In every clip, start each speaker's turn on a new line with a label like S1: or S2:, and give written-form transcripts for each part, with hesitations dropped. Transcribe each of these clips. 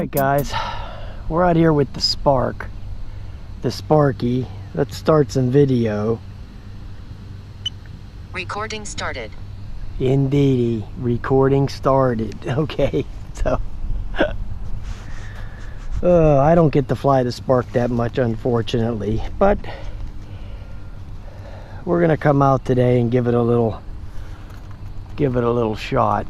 S1: Alright guys, we're out here with the Sparky. Let's start some video.
S2: Recording started.
S1: Indeedy, recording started. Okay, so I don't get to fly the Spark that much, unfortunately, but we're gonna come out today and give it a little shot.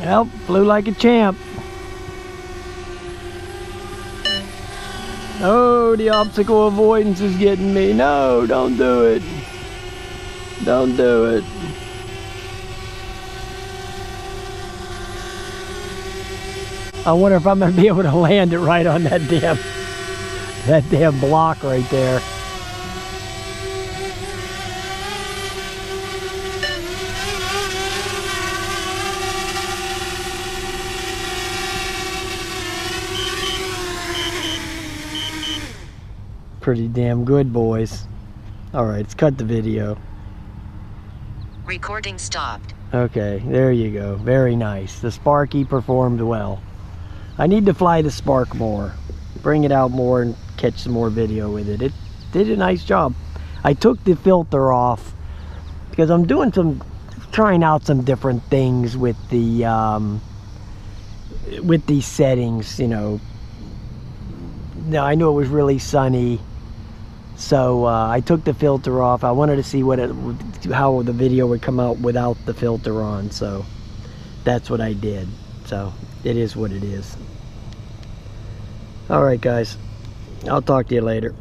S1: Well, flew like a champ. Oh, the obstacle avoidance is getting me. No, don't do it. Don't do it. I wonder if I'm going to be able to land it right on that damn block right there. Pretty damn good, boys. Alright, let's cut the video.
S2: Recording stopped.
S1: Okay, there you go. Very nice. The Sparky performed well. I need to fly the Spark more. Bring it out more and catch some more video with it. It did a nice job. I took the filter off because I'm trying out some different things with the with these settings, you know. Now I knew it was really sunny, so I took the filter off. I wanted to see how the video would come out without the filter on, so that's what I did. So it is what it is. Alright guys, I'll talk to you later.